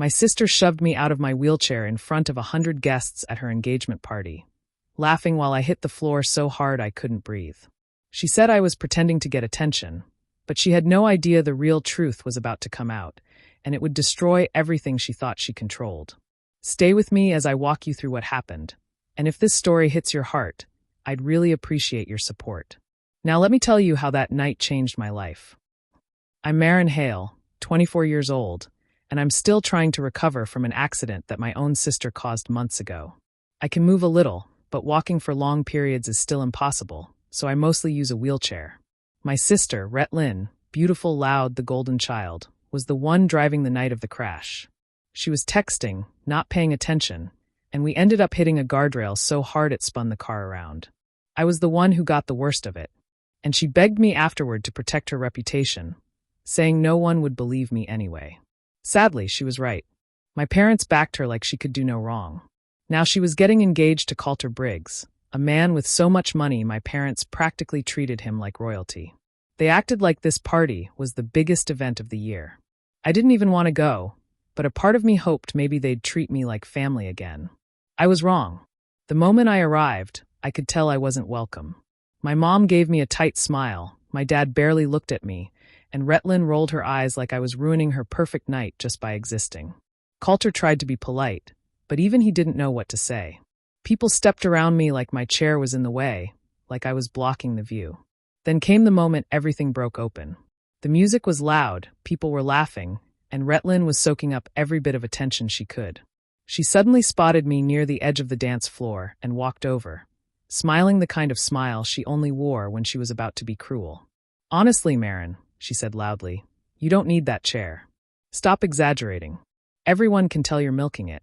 My sister shoved me out of my wheelchair in front of 100 guests at her engagement party, laughing while I hit the floor so hard I couldn't breathe. She said I was pretending to get attention, but she had no idea the real truth was about to come out, and it would destroy everything she thought she controlled. Stay with me as I walk you through what happened, and if this story hits your heart, I'd really appreciate your support. Now let me tell you how that night changed my life. I'm Maren Hale, 24 years old, and I'm still trying to recover from an accident that my own sister caused months ago. I can move a little, but walking for long periods is still impossible, so I mostly use a wheelchair. My sister, Retlyn, beautiful, loud, the golden child, was the one driving the night of the crash. She was texting, not paying attention, and we ended up hitting a guardrail so hard it spun the car around. I was the one who got the worst of it, and she begged me afterward to protect her reputation, saying no one would believe me anyway. Sadly, she was right. My parents backed her like she could do no wrong. Now she was getting engaged to Calter, a man with so much money my parents practically treated him like royalty. They acted like this party was the biggest event of the year. I didn't even want to go, but a part of me hoped maybe they'd treat me like family again. I was wrong. The moment I arrived, I could tell I wasn't welcome. My mom gave me a tight smile, my dad barely looked at me, and Retlyn rolled her eyes like I was ruining her perfect night just by existing. Calter tried to be polite, but even he didn't know what to say. People stepped around me like my chair was in the way, like I was blocking the view. Then came the moment everything broke open. The music was loud, people were laughing, and Retlyn was soaking up every bit of attention she could. She suddenly spotted me near the edge of the dance floor and walked over, smiling the kind of smile she only wore when she was about to be cruel. "Honestly, Maren," she said loudly, "you don't need that chair. Stop exaggerating. Everyone can tell you're milking it."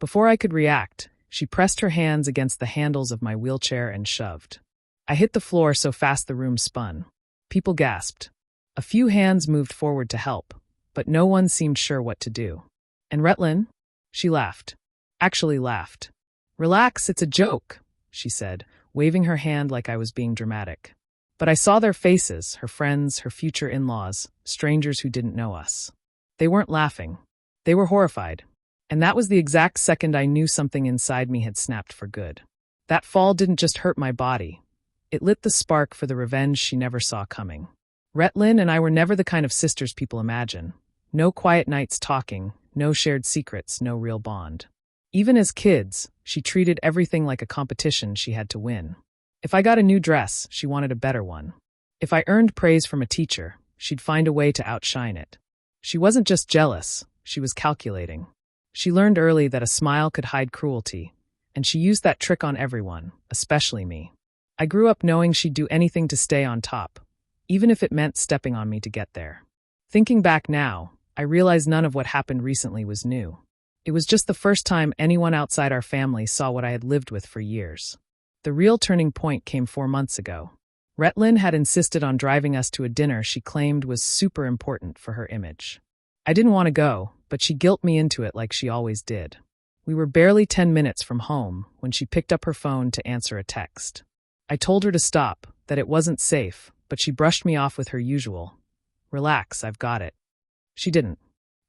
Before I could react, she pressed her hands against the handles of my wheelchair and shoved. I hit the floor so fast the room spun. People gasped. A few hands moved forward to help, but no one seemed sure what to do. "And Retlyn?" She laughed. Actually laughed. "Relax, it's a joke," she said, waving her hand like I was being dramatic. But I saw their faces, her friends, her future in-laws, strangers who didn't know us. They weren't laughing. They were horrified. And that was the exact second I knew something inside me had snapped for good. That fall didn't just hurt my body. It lit the spark for the revenge she never saw coming. Retlyn and I were never the kind of sisters people imagine. No quiet nights talking, no shared secrets, no real bond. Even as kids, she treated everything like a competition she had to win. If I got a new dress, she wanted a better one. If I earned praise from a teacher, she'd find a way to outshine it. She wasn't just jealous, she was calculating. She learned early that a smile could hide cruelty, and she used that trick on everyone, especially me. I grew up knowing she'd do anything to stay on top, even if it meant stepping on me to get there. Thinking back now, I realize none of what happened recently was new. It was just the first time anyone outside our family saw what I had lived with for years. The real turning point came 4 months ago. Retlyn had insisted on driving us to a dinner she claimed was super important for her image. I didn't want to go, but she guilt me into it like she always did. We were barely 10 minutes from home when she picked up her phone to answer a text. I told her to stop, that it wasn't safe, but she brushed me off with her usual, "Relax, I've got it." She didn't.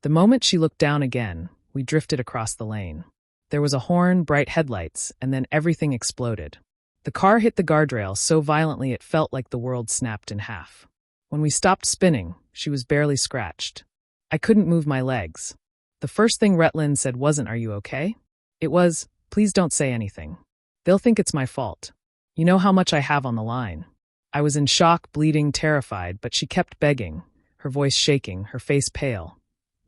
The moment she looked down again, we drifted across the lane. There was a horn, bright headlights, and then everything exploded. The car hit the guardrail so violently it felt like the world snapped in half. When we stopped spinning, she was barely scratched. I couldn't move my legs. The first thing Retlyn said wasn't, "Are you okay?" It was, "Please don't say anything. They'll think it's my fault. You know how much I have on the line." I was in shock, bleeding, terrified, but she kept begging, her voice shaking, her face pale.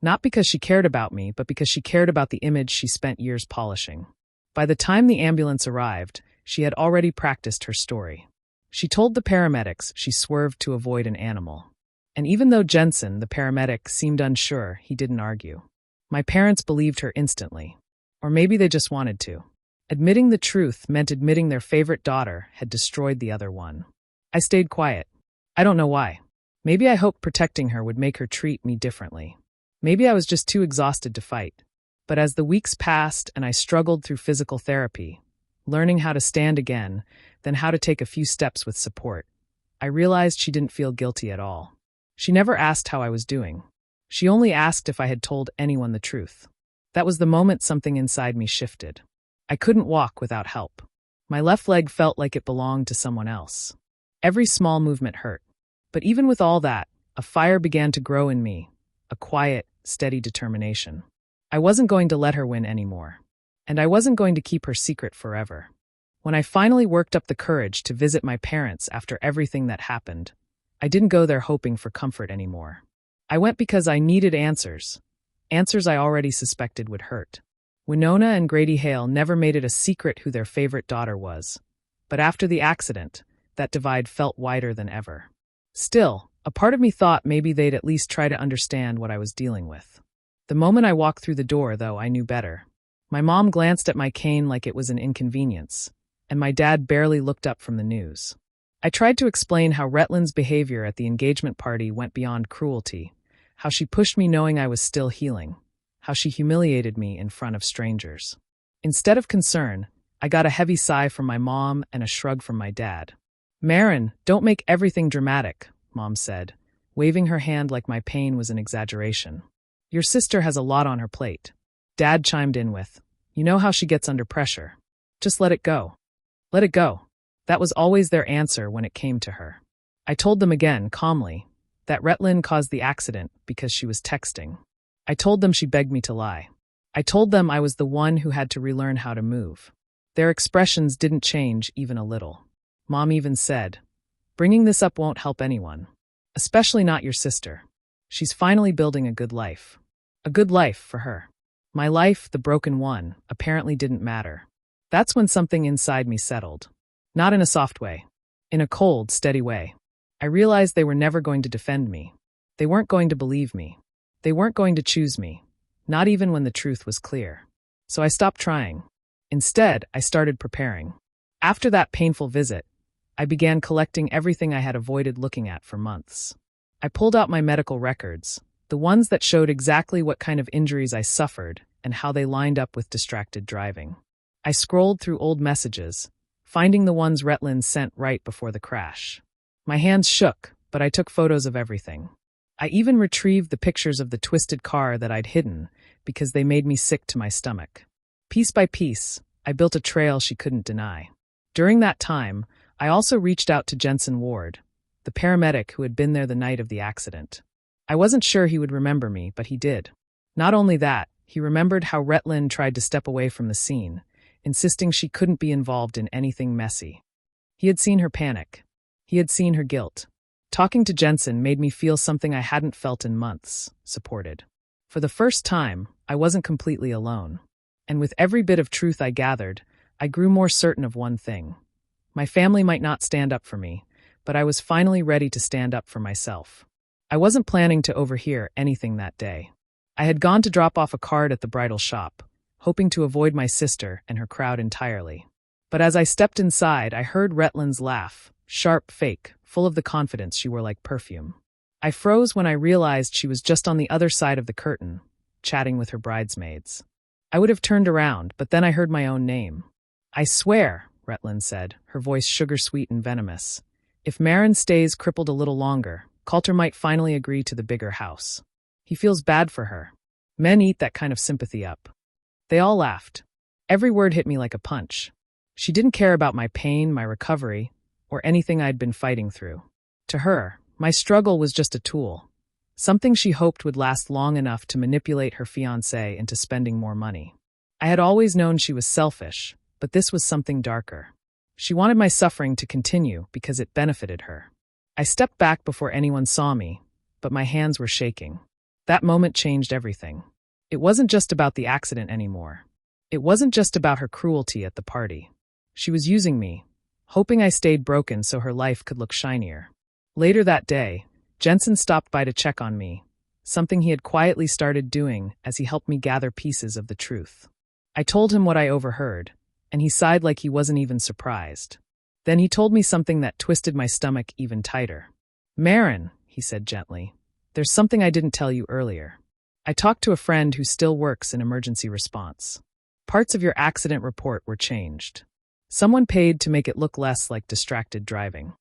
Not because she cared about me, but because she cared about the image she spent years polishing. By the time the ambulance arrived, she had already practiced her story. She told the paramedics she swerved to avoid an animal. And even though Jensen, the paramedic, seemed unsure, he didn't argue. My parents believed her instantly. Or maybe they just wanted to. Admitting the truth meant admitting their favorite daughter had destroyed the other one. I stayed quiet. I don't know why. Maybe I hoped protecting her would make her treat me differently. Maybe I was just too exhausted to fight. But as the weeks passed and I struggled through physical therapy, learning how to stand again, then how to take a few steps with support, I realized she didn't feel guilty at all. She never asked how I was doing. She only asked if I had told anyone the truth. That was the moment something inside me shifted. I couldn't walk without help. My left leg felt like it belonged to someone else. Every small movement hurt. But even with all that, a fire began to grow in me, a quiet, steady determination. I wasn't going to let her win anymore. And I wasn't going to keep her secret forever. When I finally worked up the courage to visit my parents after everything that happened, I didn't go there hoping for comfort anymore. I went because I needed answers. Answers I already suspected would hurt. Winona and Grady Hale never made it a secret who their favorite daughter was. But after the accident, that divide felt wider than ever. Still, a part of me thought maybe they'd at least try to understand what I was dealing with. The moment I walked through the door, though, I knew better. My mom glanced at my cane like it was an inconvenience, and my dad barely looked up from the news. I tried to explain how Rhetland's behavior at the engagement party went beyond cruelty, how she pushed me knowing I was still healing, how she humiliated me in front of strangers. Instead of concern, I got a heavy sigh from my mom and a shrug from my dad. "Marin, don't make everything dramatic," Mom said, waving her hand like my pain was an exaggeration. "Your sister has a lot on her plate." Dad chimed in with, "You know how she gets under pressure. Just let it go." Let it go. That was always their answer when it came to her. I told them again, calmly, that Rhetland caused the accident because she was texting. I told them she begged me to lie. I told them I was the one who had to relearn how to move. Their expressions didn't change even a little. Mom even said, "Bringing this up won't help anyone. Especially not your sister. She's finally building a good life." A good life for her. My life, the broken one, apparently didn't matter. That's when something inside me settled. Not in a soft way. In a cold, steady way. I realized they were never going to defend me. They weren't going to believe me. They weren't going to choose me. Not even when the truth was clear. So I stopped trying. Instead, I started preparing. After that painful visit, I began collecting everything I had avoided looking at for months. I pulled out my medical records, the ones that showed exactly what kind of injuries I suffered and how they lined up with distracted driving. I scrolled through old messages, finding the ones Rhetland sent right before the crash. My hands shook, but I took photos of everything. I even retrieved the pictures of the twisted car that I'd hidden because they made me sick to my stomach. Piece by piece, I built a trail she couldn't deny. During that time, I also reached out to Jensen Ward, the paramedic who had been there the night of the accident. I wasn't sure he would remember me, but he did. Not only that, he remembered how Rhetland tried to step away from the scene, insisting she couldn't be involved in anything messy. He had seen her panic. He had seen her guilt. Talking to Jensen made me feel something I hadn't felt in months, supported. For the first time, I wasn't completely alone. And with every bit of truth I gathered, I grew more certain of one thing. My family might not stand up for me, but I was finally ready to stand up for myself. I wasn't planning to overhear anything that day. I had gone to drop off a card at the bridal shop, hoping to avoid my sister and her crowd entirely. But as I stepped inside, I heard Rhetland's laugh, sharp, fake, full of the confidence she wore like perfume. I froze when I realized she was just on the other side of the curtain, chatting with her bridesmaids. I would have turned around, but then I heard my own name. "I swear," Rhetland said, her voice sugar-sweet and venomous, "if Marin stays crippled a little longer, Calter might finally agree to the bigger house. He feels bad for her. Men eat that kind of sympathy up." They all laughed. Every word hit me like a punch. She didn't care about my pain, my recovery, or anything I'd been fighting through. To her, my struggle was just a tool, something she hoped would last long enough to manipulate her fiancé into spending more money. I had always known she was selfish, but this was something darker. She wanted my suffering to continue because it benefited her. I stepped back before anyone saw me, but my hands were shaking. That moment changed everything. It wasn't just about the accident anymore. It wasn't just about her cruelty at the party. She was using me, hoping I stayed broken so her life could look shinier. Later that day, Jensen stopped by to check on me, something he had quietly started doing as he helped me gather pieces of the truth. I told him what I overheard, and he sighed like he wasn't even surprised. Then he told me something that twisted my stomach even tighter. "Marin," he said gently, "there's something I didn't tell you earlier. I talked to a friend who still works in emergency response. Parts of your accident report were changed. Someone paid to make it look less like distracted driving."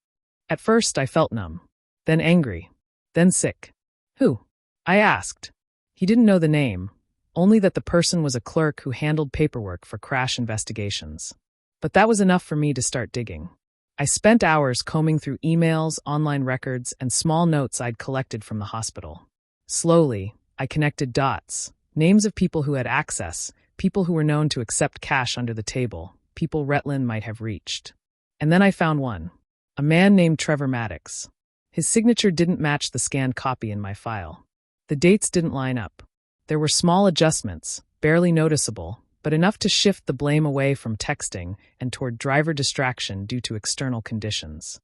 At first, I felt numb, then angry, then sick. "Who?" I asked. He didn't know the name, only that the person was a clerk who handled paperwork for crash investigations. But that was enough for me to start digging. I spent hours combing through emails, online records, and small notes I'd collected from the hospital. Slowly, I connected dots, names of people who had access, people who were known to accept cash under the table, people Rutland might have reached. And then I found one. A man named Trevor Maddox. His signature didn't match the scanned copy in my file. The dates didn't line up. There were small adjustments, barely noticeable, but enough to shift the blame away from texting and toward driver distraction due to external conditions.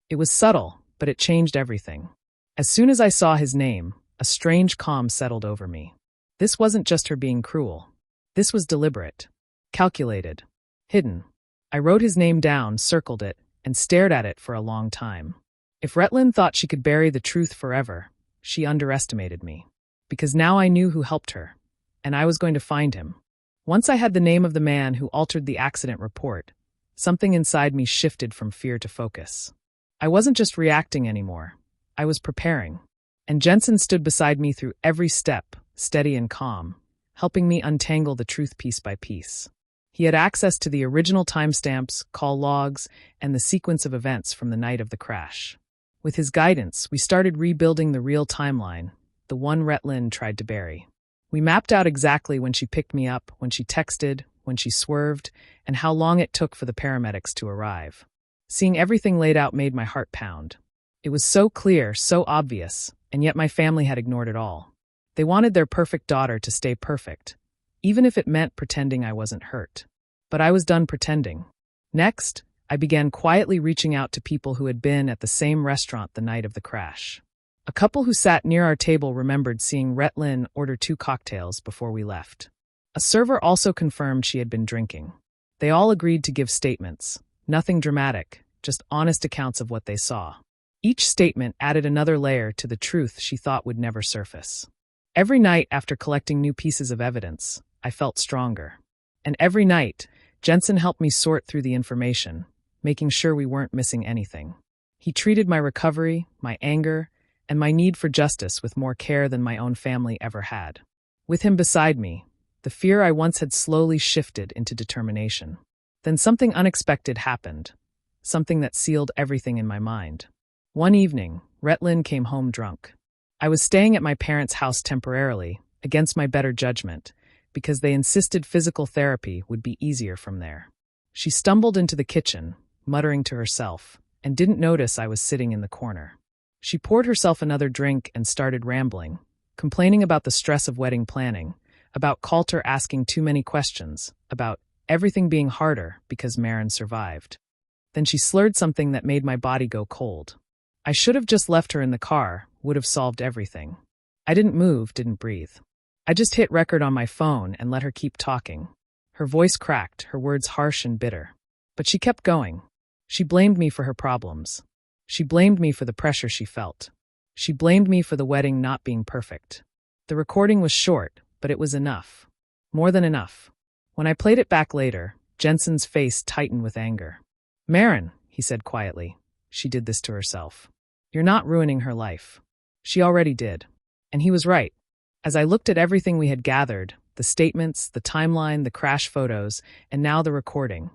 It was subtle, but it changed everything. As soon as I saw his name, a strange calm settled over me. This wasn't just her being cruel. This was deliberate, calculated, hidden. I wrote his name down, circled it, and stared at it for a long time. If Rutland thought she could bury the truth forever, she underestimated me. Because now I knew who helped her, and I was going to find him. Once I had the name of the man who altered the accident report, something inside me shifted from fear to focus. I wasn't just reacting anymore. I was preparing. And Jensen stood beside me through every step, steady and calm, helping me untangle the truth piece by piece. He had access to the original timestamps, call logs, and the sequence of events from the night of the crash. With his guidance, we started rebuilding the real timeline, the one Rutland tried to bury. We mapped out exactly when she picked me up, when she texted, when she swerved, and how long it took for the paramedics to arrive. Seeing everything laid out made my heart pound. It was so clear, so obvious, and yet my family had ignored it all. They wanted their perfect daughter to stay perfect, even if it meant pretending I wasn't hurt. But I was done pretending. Next, I began quietly reaching out to people who had been at the same restaurant the night of the crash. A couple who sat near our table remembered seeing Reby order 2 cocktails before we left. A server also confirmed she had been drinking. They all agreed to give statements. Nothing dramatic, just honest accounts of what they saw. Each statement added another layer to the truth she thought would never surface. Every night after collecting new pieces of evidence, I felt stronger. And every night, Jensen helped me sort through the information, making sure we weren't missing anything. He treated my recovery, my anger, and my need for justice with more care than my own family ever had. With him beside me, the fear I once had slowly shifted into determination. Then something unexpected happened, something that sealed everything in my mind. One evening, Rutland came home drunk. I was staying at my parents' house temporarily, against my better judgment, because they insisted physical therapy would be easier from there. She stumbled into the kitchen, muttering to herself, and didn't notice I was sitting in the corner. She poured herself another drink and started rambling, complaining about the stress of wedding planning, about Calter asking too many questions, about everything being harder because Maren survived. Then she slurred something that made my body go cold. I should have just left her in the car, would have solved everything. I didn't move, didn't breathe. I just hit record on my phone and let her keep talking. Her voice cracked, her words harsh and bitter. But she kept going. She blamed me for her problems. She blamed me for the pressure she felt. She blamed me for the wedding not being perfect. The recording was short, but it was enough. More than enough. When I played it back later, Jensen's face tightened with anger. "Maren," he said quietly. She did this to herself. "You're not ruining her life." She already did. And he was right. As I looked at everything we had gathered, the statements, the timeline, the crash photos, and now the recording,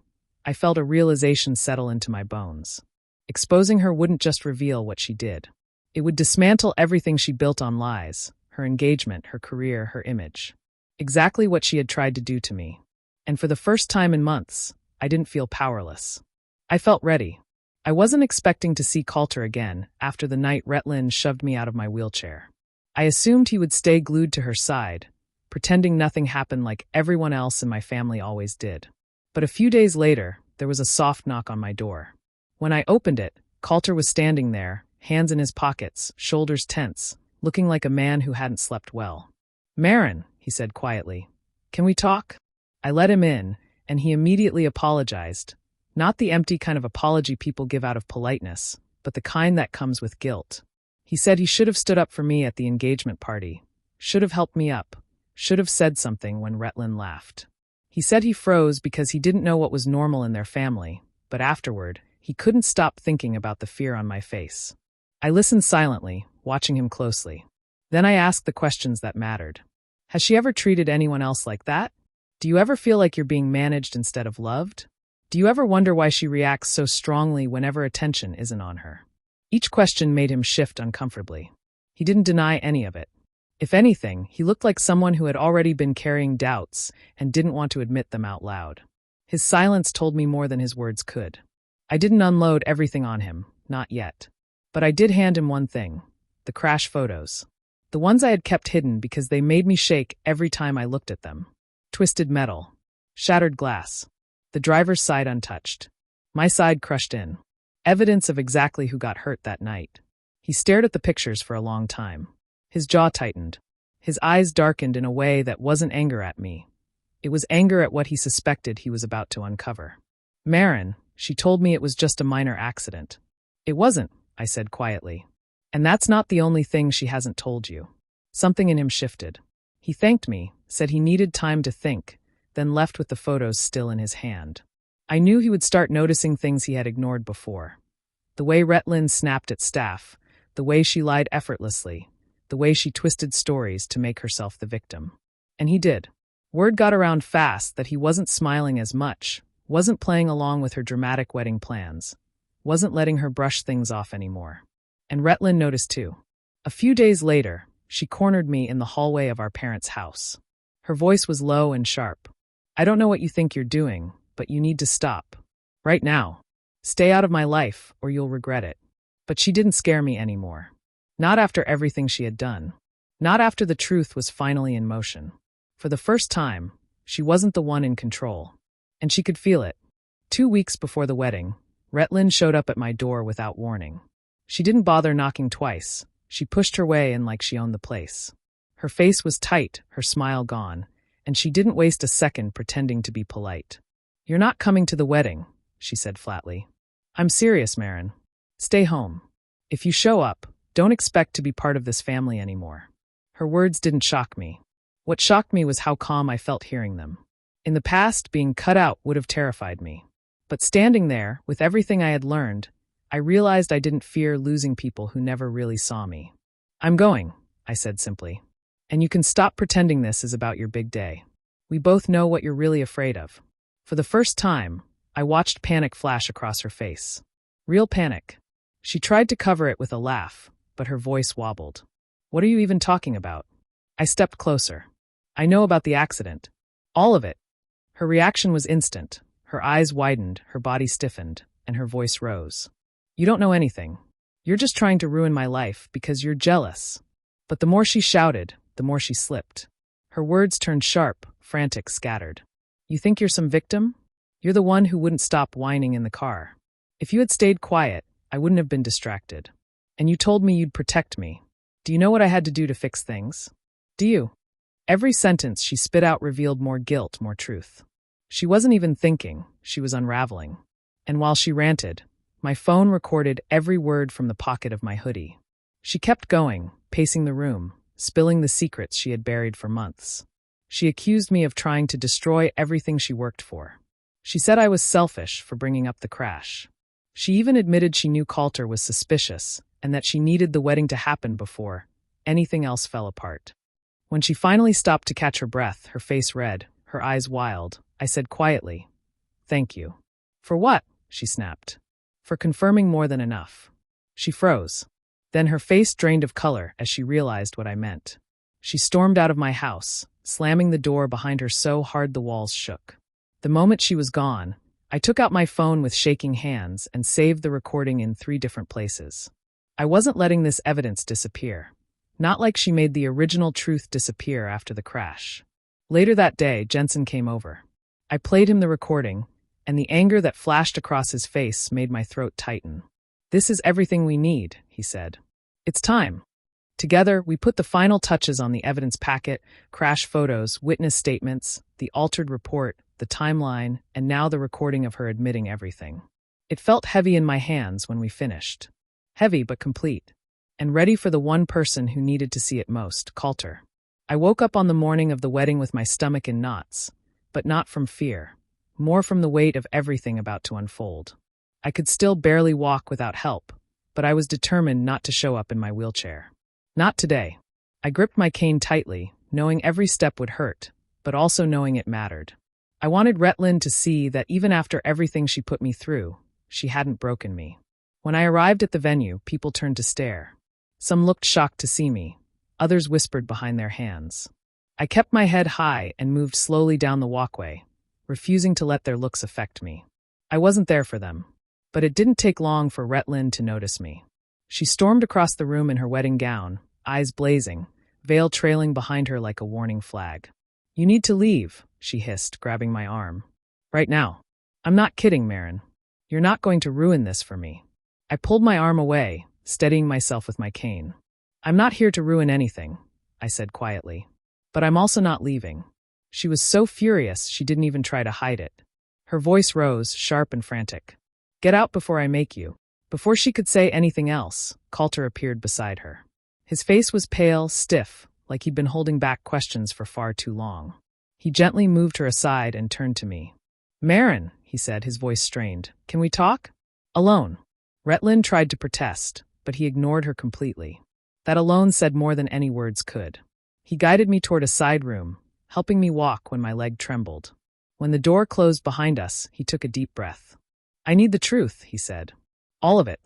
I felt a realization settle into my bones. Exposing her wouldn't just reveal what she did. It would dismantle everything she built on lies, her engagement, her career, her image. Exactly what she had tried to do to me. And for the first time in months, I didn't feel powerless. I felt ready. I wasn't expecting to see Calter again after the night Rutland shoved me out of my wheelchair. I assumed he would stay glued to her side, pretending nothing happened like everyone else in my family always did. But a few days later, there was a soft knock on my door. When I opened it, Calter was standing there, hands in his pockets, shoulders tense, looking like a man who hadn't slept well. "Maren," he said quietly, "can we talk?" I let him in, and he immediately apologized. Not the empty kind of apology people give out of politeness, but the kind that comes with guilt. He said he should have stood up for me at the engagement party, should have helped me up, should have said something when Rutland laughed. He said he froze because he didn't know what was normal in their family, but afterward, he couldn't stop thinking about the fear on my face. I listened silently, watching him closely. Then I asked the questions that mattered. Has she ever treated anyone else like that? Do you ever feel like you're being managed instead of loved? Do you ever wonder why she reacts so strongly whenever attention isn't on her? Each question made him shift uncomfortably. He didn't deny any of it. If anything, he looked like someone who had already been carrying doubts and didn't want to admit them out loud. His silence told me more than his words could. I didn't unload everything on him, not yet. But I did hand him one thing: the crash photos. The ones I had kept hidden because they made me shake every time I looked at them. Twisted metal. Shattered glass. The driver's side untouched. My side crushed in. Evidence of exactly who got hurt that night. He stared at the pictures for a long time. His jaw tightened. His eyes darkened in a way that wasn't anger at me. It was anger at what he suspected he was about to uncover. Marin, she told me it was just a minor accident. It wasn't, I said quietly. And that's not the only thing she hasn't told you. Something in him shifted. He thanked me, said he needed time to think, then left with the photos still in his hand. I knew he would start noticing things he had ignored before. The way Retlin snapped at staff, the way she lied effortlessly, the way she twisted stories to make herself the victim. And he did. Word got around fast that he wasn't smiling as much, wasn't playing along with her dramatic wedding plans, wasn't letting her brush things off anymore. And Retlin noticed too. A few days later, she cornered me in the hallway of our parents' house. Her voice was low and sharp. I don't know what you think you're doing, but you need to stop. Right now. Stay out of my life, or you'll regret it. But she didn't scare me anymore. Not after everything she had done. Not after the truth was finally in motion. For the first time, she wasn't the one in control. And she could feel it. 2 weeks before the wedding, Retlin showed up at my door without warning. She didn't bother knocking twice. She pushed her way in like she owned the place. Her face was tight, her smile gone, and she didn't waste a second pretending to be polite. You're not coming to the wedding, she said flatly. I'm serious, Marin. Stay home. If you show up, don't expect to be part of this family anymore. Her words didn't shock me. What shocked me was how calm I felt hearing them. In the past, being cut out would have terrified me. But standing there, with everything I had learned, I realized I didn't fear losing people who never really saw me. I'm going, I said simply. And you can stop pretending this is about your big day. We both know what you're really afraid of. For the first time, I watched panic flash across her face. Real panic. She tried to cover it with a laugh, but her voice wobbled. What are you even talking about? I stepped closer. I know about the accident. All of it. Her reaction was instant. Her eyes widened, her body stiffened, and her voice rose. You don't know anything. You're just trying to ruin my life because you're jealous. But the more she shouted, the more she slipped. Her words turned sharp, frantic, scattered. You think you're some victim? You're the one who wouldn't stop whining in the car. If you had stayed quiet, I wouldn't have been distracted. And you told me you'd protect me. Do you know what I had to do to fix things? Do you? Every sentence she spit out revealed more guilt, more truth. She wasn't even thinking, she was unraveling. And while she ranted, my phone recorded every word from the pocket of my hoodie. She kept going, pacing the room, spilling the secrets she had buried for months. She accused me of trying to destroy everything she worked for. She said I was selfish for bringing up the crash. She even admitted she knew Calter was suspicious and that she needed the wedding to happen before anything else fell apart. When she finally stopped to catch her breath, her face red, her eyes wild, I said quietly, "Thank you." "For what?" she snapped. "For confirming more than enough." She froze. Then her face drained of color as she realized what I meant. She stormed out of my house, slamming the door behind her so hard the walls shook. The moment she was gone, I took out my phone with shaking hands and saved the recording in 3 different places. I wasn't letting this evidence disappear. Not like she made the original truth disappear after the crash. Later that day, Jensen came over. I played him the recording, and the anger that flashed across his face made my throat tighten. "This is everything we need," he said. "It's time." Together, we put the final touches on the evidence packet, crash photos, witness statements, the altered report, the timeline, and now the recording of her admitting everything. It felt heavy in my hands when we finished. Heavy but complete. And ready for the one person who needed to see it most, Calter. I woke up on the morning of the wedding with my stomach in knots, but not from fear, more from the weight of everything about to unfold. I could still barely walk without help, but I was determined not to show up in my wheelchair. Not today. I gripped my cane tightly, knowing every step would hurt, but also knowing it mattered. I wanted Retlin to see that even after everything she put me through, she hadn't broken me. When I arrived at the venue, people turned to stare. Some looked shocked to see me. Others whispered behind their hands. I kept my head high and moved slowly down the walkway, refusing to let their looks affect me. I wasn't there for them, but it didn't take long for Retlin to notice me. She stormed across the room in her wedding gown, eyes blazing, veil trailing behind her like a warning flag. "You need to leave," she hissed, grabbing my arm. "Right now." "I'm not kidding, Marin. You're not going to ruin this for me." I pulled my arm away, steadying myself with my cane. "I'm not here to ruin anything," I said quietly. "But I'm also not leaving." She was so furious she didn't even try to hide it. Her voice rose, sharp and frantic. "Get out before I make you." Before she could say anything else, Calter appeared beside her. His face was pale, stiff, like he'd been holding back questions for far too long. He gently moved her aside and turned to me. "Marin," he said, his voice strained, "can we talk? Alone." Retlin tried to protest, but he ignored her completely. That alone said more than any words could. He guided me toward a side room, helping me walk when my leg trembled. When the door closed behind us, he took a deep breath. "I need the truth," he said. "All of it."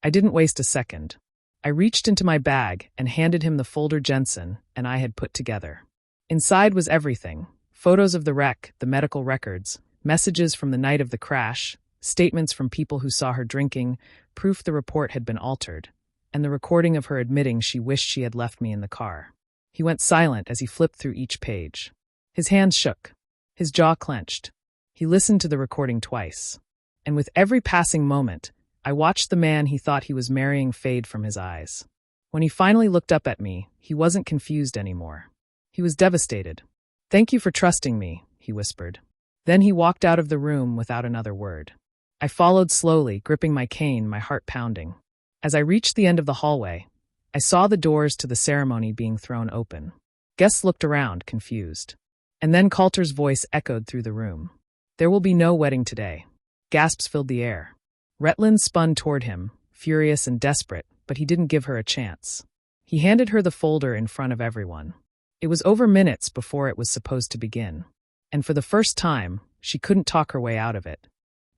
I didn't waste a second. I reached into my bag and handed him the folder Jensen and I had put together. Inside was everything: photos of the wreck, the medical records, messages from the night of the crash, statements from people who saw her drinking, proof the report had been altered, and the recording of her admitting she wished she had left me in the car. He went silent as he flipped through each page. His hands shook. His jaw clenched. He listened to the recording twice. And with every passing moment, I watched the man he thought he was marrying fade from his eyes. When he finally looked up at me, he wasn't confused anymore. He was devastated. "Thank you for trusting me," he whispered. Then he walked out of the room without another word. I followed slowly, gripping my cane, my heart pounding. As I reached the end of the hallway, I saw the doors to the ceremony being thrown open. Guests looked around, confused. And then Calter's voice echoed through the room. "There will be no wedding today." Gasps filled the air. Retlin spun toward him, furious and desperate, but he didn't give her a chance. He handed her the folder in front of everyone. It was over minutes before it was supposed to begin. And for the first time, she couldn't talk her way out of it.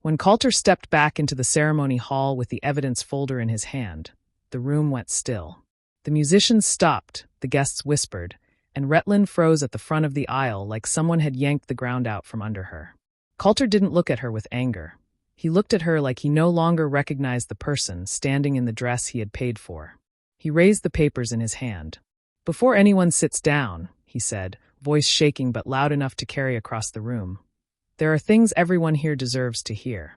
When Calter stepped back into the ceremony hall with the evidence folder in his hand, the room went still. The musicians stopped, the guests whispered, and Retlin froze at the front of the aisle like someone had yanked the ground out from under her. Calter didn't look at her with anger. He looked at her like he no longer recognized the person standing in the dress he had paid for. He raised the papers in his hand. "Before anyone sits down," he said, voice shaking but loud enough to carry across the room, "there are things everyone here deserves to hear."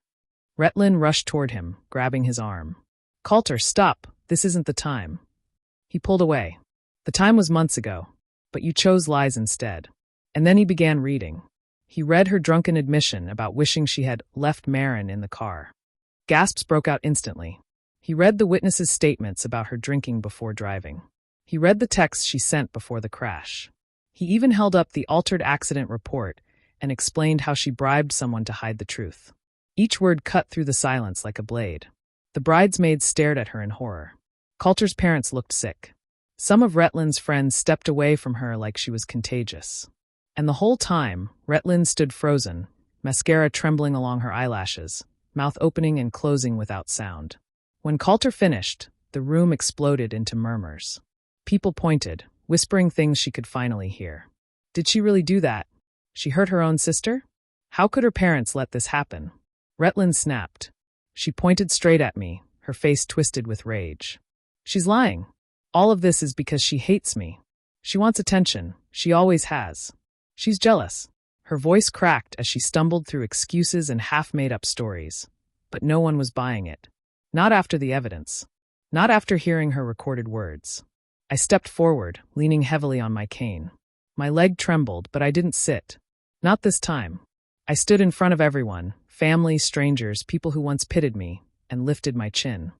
Retlin rushed toward him, grabbing his arm. "Calter, stop. This isn't the time." He pulled away. "The time was months ago, but you chose lies instead." And then he began reading. He read her drunken admission about wishing she had left Marin in the car. Gasps broke out instantly. He read the witnesses' statements about her drinking before driving. He read the texts she sent before the crash. He even held up the altered accident report and explained how she bribed someone to hide the truth. Each word cut through the silence like a blade. The bridesmaids stared at her in horror. Calter's parents looked sick. Some of Retlin's friends stepped away from her like she was contagious. And the whole time, Retlin stood frozen, mascara trembling along her eyelashes, mouth opening and closing without sound. When Calter finished, the room exploded into murmurs. People pointed, whispering things she could finally hear. Did she really do that? She hurt her own sister? How could her parents let this happen? Retlin snapped. She pointed straight at me, her face twisted with rage. "She's lying. All of this is because she hates me. She wants attention. She always has. She's jealous." Her voice cracked as she stumbled through excuses and half-made-up stories. But no one was buying it. Not after the evidence. Not after hearing her recorded words. I stepped forward, leaning heavily on my cane. My leg trembled, but I didn't sit. Not this time. I stood in front of everyone, family, strangers, people who once pitied me, and lifted my chin.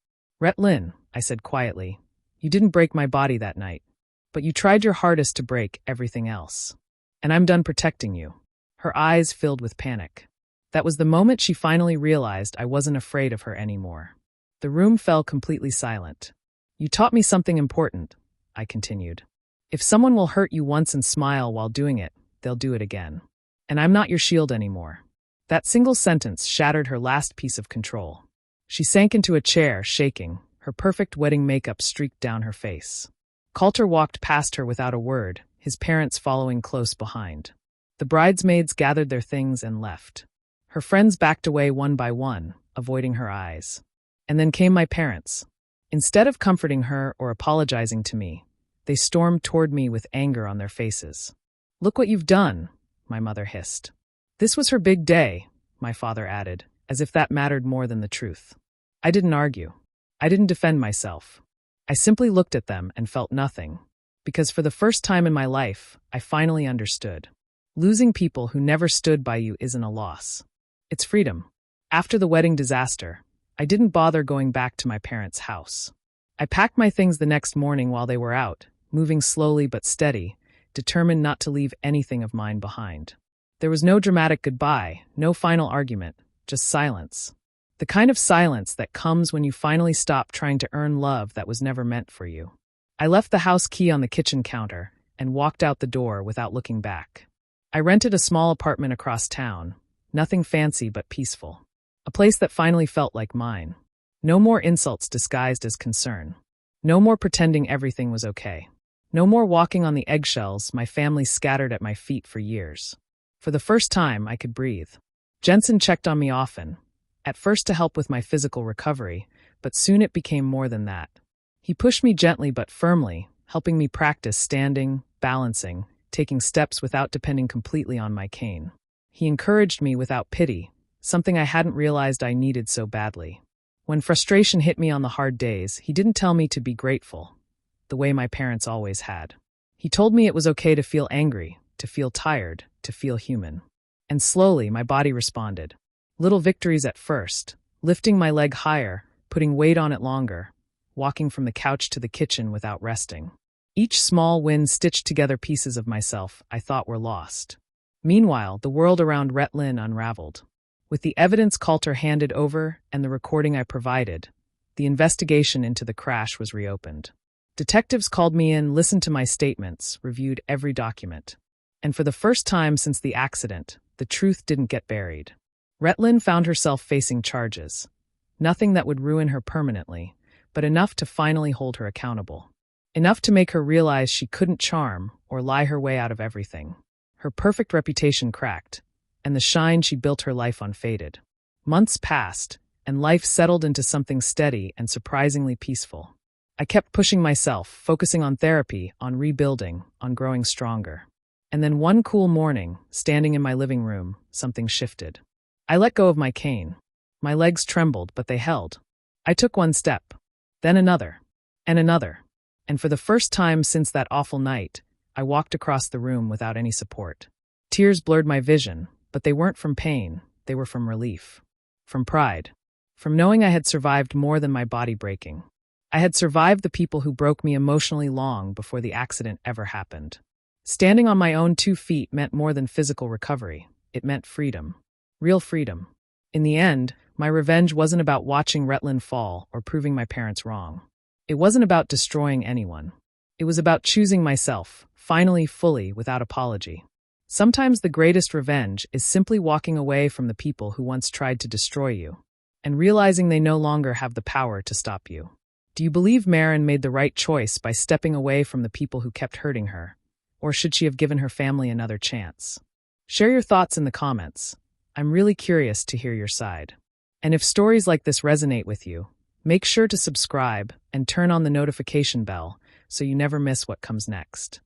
"Retlin," I said quietly, "you didn't break my body that night, but you tried your hardest to break everything else. And I'm done protecting you." Her eyes filled with panic. That was the moment she finally realized I wasn't afraid of her anymore. The room fell completely silent. "You taught me something important," I continued. If someone will hurt you once and smile while doing it, they'll do it again. And I'm not your shield anymore. That single sentence shattered her last piece of control. She sank into a chair, shaking, her perfect wedding makeup streaked down her face. Calter walked past her without a word, his parents following close behind. The bridesmaids gathered their things and left. Her friends backed away one by one, avoiding her eyes. And then came my parents. Instead of comforting her or apologizing to me, they stormed toward me with anger on their faces. "Look what you've done," my mother hissed. "This was her big day," my father added, as if that mattered more than the truth. I didn't argue. I didn't defend myself. I simply looked at them and felt nothing, because for the first time in my life, I finally understood. Losing people who never stood by you isn't a loss. It's freedom. After the wedding disaster, I didn't bother going back to my parents' house. I packed my things the next morning while they were out, moving slowly but steady, determined not to leave anything of mine behind. There was no dramatic goodbye, no final argument, just silence. The kind of silence that comes when you finally stop trying to earn love that was never meant for you. I left the house key on the kitchen counter and walked out the door without looking back. I rented a small apartment across town, nothing fancy but peaceful. A place that finally felt like mine. No more insults disguised as concern. No more pretending everything was okay. No more walking on the eggshells my family scattered at my feet for years. For the first time, I could breathe. Jensen checked on me often, at first to help with my physical recovery, but soon it became more than that. He pushed me gently but firmly, helping me practice standing, balancing, taking steps without depending completely on my cane. He encouraged me without pity, something I hadn't realized I needed so badly. When frustration hit me on the hard days, he didn't tell me to be grateful, the way my parents always had. He told me it was okay to feel angry, to feel tired, to feel human. And slowly, my body responded. Little victories at first, lifting my leg higher, putting weight on it longer, walking from the couch to the kitchen without resting. Each small win stitched together pieces of myself I thought were lost. Meanwhile, the world around Rhett Lynn unraveled. With the evidence Calter handed over and the recording I provided, the investigation into the crash was reopened. Detectives called me in, listened to my statements, reviewed every document. And for the first time since the accident, the truth didn't get buried. Rhett Lynn found herself facing charges. Nothing that would ruin her permanently, but enough to finally hold her accountable. Enough to make her realize she couldn't charm or lie her way out of everything. Her perfect reputation cracked, and the shine she built her life on faded. Months passed, and life settled into something steady and surprisingly peaceful. I kept pushing myself, focusing on therapy, on rebuilding, on growing stronger. And then one cool morning, standing in my living room, something shifted. I let go of my cane. My legs trembled, but they held. I took one step, then another, and another. And for the first time since that awful night, I walked across the room without any support. Tears blurred my vision, but they weren't from pain, they were from relief. From pride. From knowing I had survived more than my body breaking. I had survived the people who broke me emotionally long before the accident ever happened. Standing on my own 2 feet meant more than physical recovery. It meant freedom. Real freedom. In the end, my revenge wasn't about watching Rhett Lynn fall or proving my parents wrong. It wasn't about destroying anyone. It was about choosing myself, finally, fully, without apology. Sometimes the greatest revenge is simply walking away from the people who once tried to destroy you, and realizing they no longer have the power to stop you. Do you believe Maren made the right choice by stepping away from the people who kept hurting her? Or should she have given her family another chance? Share your thoughts in the comments. I'm really curious to hear your side. And if stories like this resonate with you, make sure to subscribe and turn on the notification bell so you never miss what comes next.